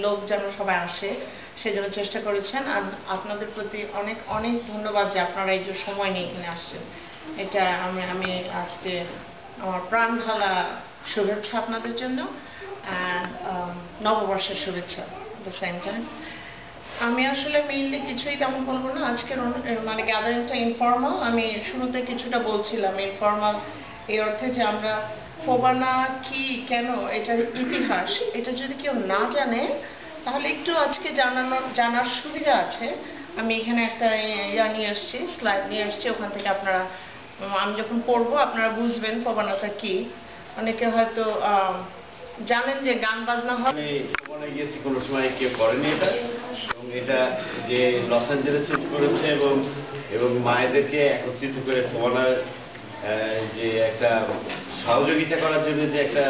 লোক যেন সবাই আসে সেজন্য চেষ্টা করেছেন। আর আপনাদের প্রতি অনেক অনেক ধন্যবাদ যে আপনারা এই যে সময় নিয়ে এখানে আসছেন। এটা আমি আজকে আমার প্রাণ ঢালা শুভেচ্ছা আপনাদের জন্য, অ্যান্ড নববর্ষের শুভেচ্ছা দ্য সেম টাইম। আমি আসলে মেইনলি কিছুই তেমন বলবো না। আজকের মানে গ্যাদারিংটা ইনফর্মাল। আমি শুরুতে কিছুটা বলছিলাম ইনফর্মাল এই অর্থে যে আমরা ফোবানা কি, কেন, এটার ইতিহাস এটা যদি কেউ না জানে তাহলে একটু আজকে জানার সুবিধা আছে। আমি এখানে একটা নিয়ে আসছি, স্লাইড নিয়ে আসছি, ওখান থেকে আপনারা আমি যখন পড়বো আপনারা বুঝবেন ফোবানাটা কি। অনেকে হয়তো জানেন যে গান বাজনা হয়, গিয়েছি কোনো সময় কেউ করেনি এটা, এবং এটা যে লস অ্যাঞ্জেলেসে করেছে এবং মায়েদেরকে একত্রিত করে ফোবানার যে একটা সহযোগিতা করার জন্য যে একটা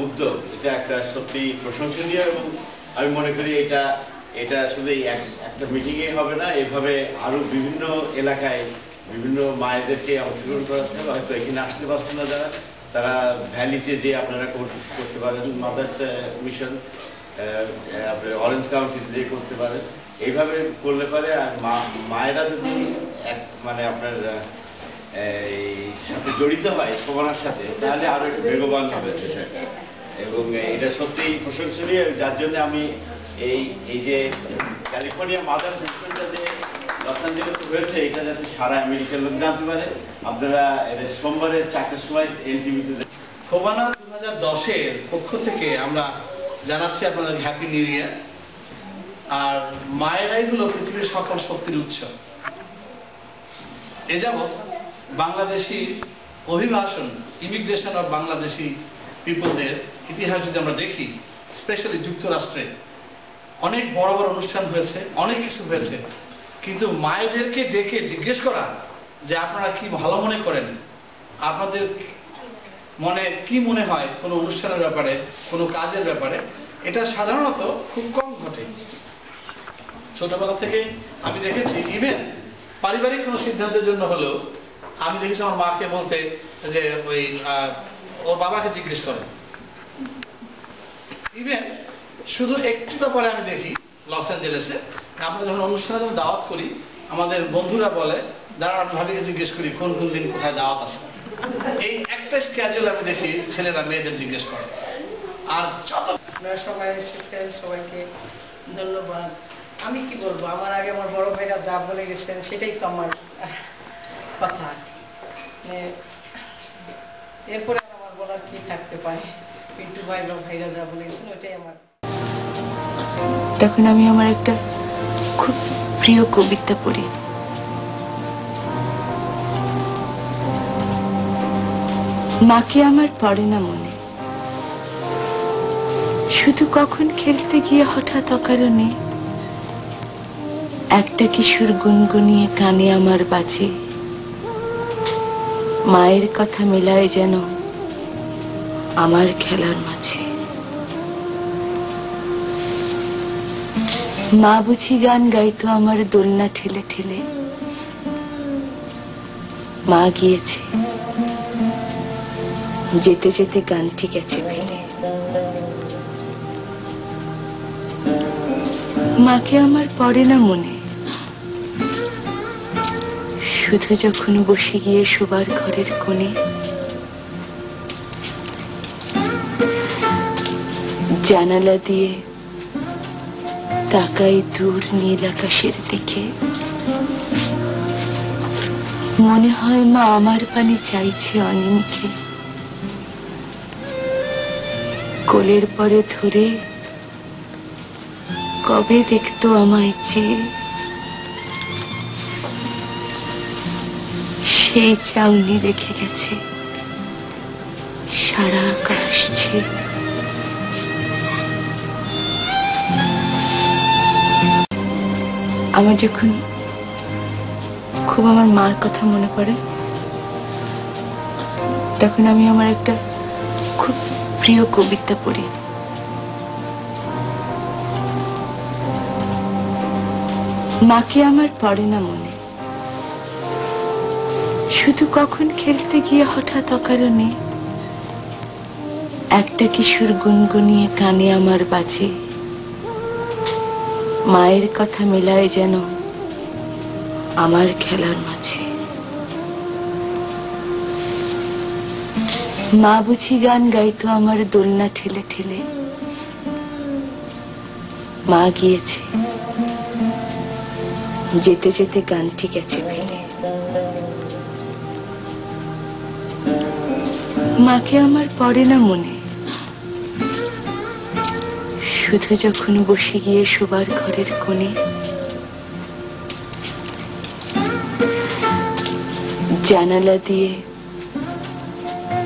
উদ্যোগ, এটা একটা সত্যি প্রশংসনীয়। এবং আমি মনে করি এটা শুধু একটা মিটিংয়ে হবে না, এভাবে আরো বিভিন্ন এলাকায় বিভিন্ন মায়েদেরকে অংশগ্রহণ করাতে হবে। হয়তো এখানে আসতে পারছে না যারা, তারা ভ্যালিতে যে আপনারা করতে পারেন, মাদার্স মিশন আপনার অরেঞ্জ কাউন্টিতে যে করতে পারেন, এইভাবে করলে পারে। আর মায়েরা যদি মানে আপনার সাথে জড়িত হয় ফোবানার সাথে, তাহলে আরো একটু বেগবান হবে বিষয়টা। এবং এটা সত্যিই প্রশংসনীয়, যার জন্য আমি এই যে ক্যালিফোর্নিয়া মাদার্স মিশনটা যে লস অ্যাঞ্জেলেসে হয়েছে, এটা যাতে সারা আমেরিকার লোক জানতে পারে। আপনারা সোমবারে 4টার সময় এনটিভিতে ফোবানা 2010-এর পক্ষ থেকে আমরা জানাচ্ছি আপনাদের হ্যাপি নিউ ইয়ার। আর মায়েরাই হলো পৃথিবীর সকল শক্তির উৎস। এ যাবৎ বাংলাদেশি অভিবাসন, ইমিগ্রেশন অফ বাংলাদেশি পিপলদের ইতিহাস যদি আমরা দেখি, স্পেশালি যুক্তরাষ্ট্রে অনেক বড় বড় অনুষ্ঠান হয়েছে, অনেক কিছু হয়েছে, কিন্তু মায়েদেরকে ডেকে জিজ্ঞেস করা যে আপনারা কি ভালো মনে করেন, আপনাদের মনে কি মনে হয় কোনো অনুষ্ঠানের ব্যাপারে, কোনো কাজের ব্যাপারে, এটা সাধারণত খুব কম ঘটে। ছোটবেলা থেকে আমি দেখেছি, ইভেন পারিবারিক কোনো সিদ্ধান্তের জন্য হলেও আমি দেখেছি আমার মাকে বলতে যে ওর বাবাকে জিজ্ঞেস করে। ইভেন শুধু একটি ব্যাপারে আমি দেখি লস অ্যাঞ্জেলেসে, আমরা যখন অনুষ্ঠানে যখন দাওয়াত করি, আমাদের বন্ধুরা বলে দাঁড়া আমি ভাবিকে জিজ্ঞেস করি কোন কোন দিন কোথায় দাওয়াত আছে। এই একটা স্ক্যাজুয়াল আমি দেখি ছেলেরা মেয়েদের জিজ্ঞেস করে। আর যত আপনারা সবাই এসেছেন, সবাইকে ধন্যবাদ। আমি কি বলবো, আমার আগে আমার বড় ভাইরা যা বলে গেছেন সেটাই তো আমার কথা। এরপরে আমার বলার কি থাকতে পারে, পিন্টু ভাই বা ভাইরা যা বলে গেছেন ওইটাই আমার। তখন আমি আমার একটা খুব প্রিয় কবিতা পড়ি। মাকে আমার পড়ে না মনে, শুধু কখন খেলতে গিয়ে হঠাৎ অকারণে একটা কিশোর গুনগুনিয়ে কানে আমার বাজে। মায়ের কথা মেলায় যেন আমার খেলার মাঝে। মা বুঝি গান গাইতো আমার দোলনা ঠেলে ঠেলে। মা গিয়েছে, যেতে যেতে গানটি গেছে ফেলে। মাকে আমার পড়ে না মনে, শুধু যখন বসে গিয়ে শোবার ঘরের কোণে জানালা দিয়ে তাকাই দূর নীল আকাশের দিকে। মনে হয় মা আমার পানে চাইছে অনিমুখে। কোলের পরে ধরে কবে দেখতো আমায় চেয়ে, সেই চাউনি রেখে গেছে সারা আকাশ ছেয়ে। আমার যখন খুব আমার মার কথা মনে পড়ে, তখন আমি আমার একটা খুব প্রিয় কবিতা পড়ি। মাকে আমার পড়ে না মনে, শুধু কখন খেলতে গিয়ে হঠাৎ অকারণে একটা কিশোর গুনগুনিয়ে কানে আমার বাজে। মায়ের কথা মেলায় যেন আমার খেলার মাঝে। মা বুঝি গান গাইতো আমার দোলনা ঠেলে ঠেলে। মা গিয়েছে, যেতে যেতে গানটি গেছে ফেলে। মাকে আমার পড়ে না মনে, শুধু যখন বসে গিয়ে শোবার ঘরের কোণে জানালা দিয়ে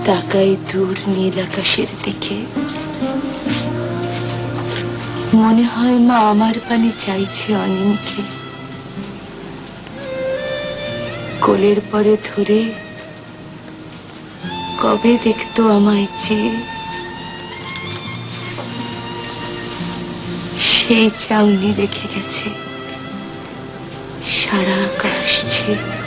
তাকাই দূর নীল আকাশের দিকে। মনে হয় মা আমার পানে চাইছে অনিমকে, কোলের পরে ধরে কবে দেখতো আমায় চেয়ে। সেই চাউনি রেখে গেছে সারা আকাশ ছেয়ে।